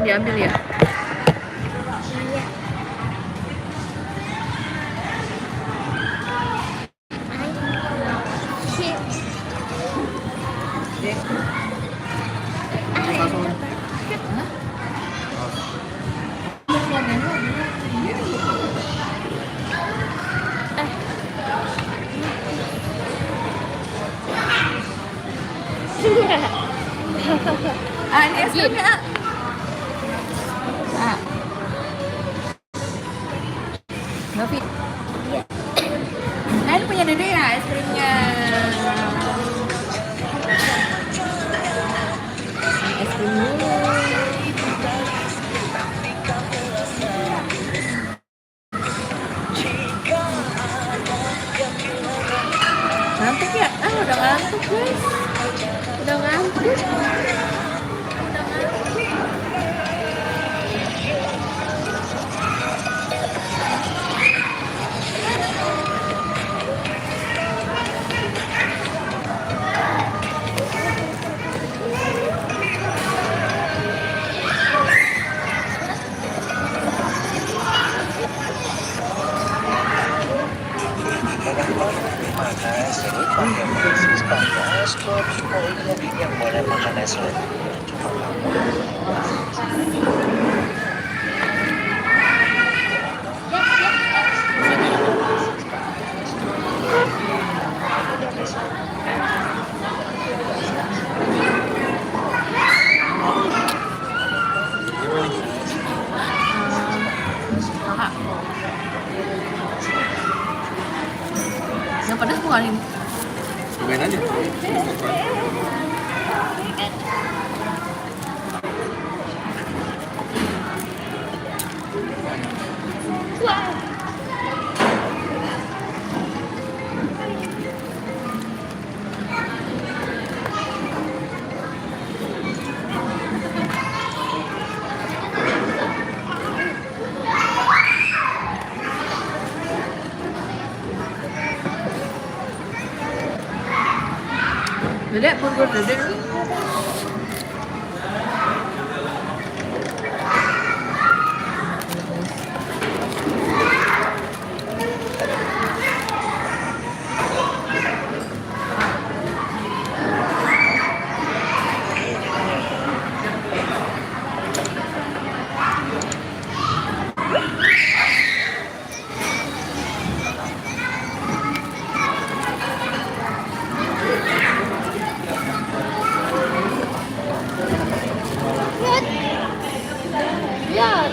Akan diambil ya? Ini es krimnya. Novi. Ini punya Dede ya es krimnya. Es krim dulu. Ngantuk ya? Udah ngantuk guys. Udah ngantuk. Pakai basis pakai es krim supaya yang boleh makan es krim cuma Yang pedas bukan ini? Cobain aja. Dede, burger Dede. Lihat.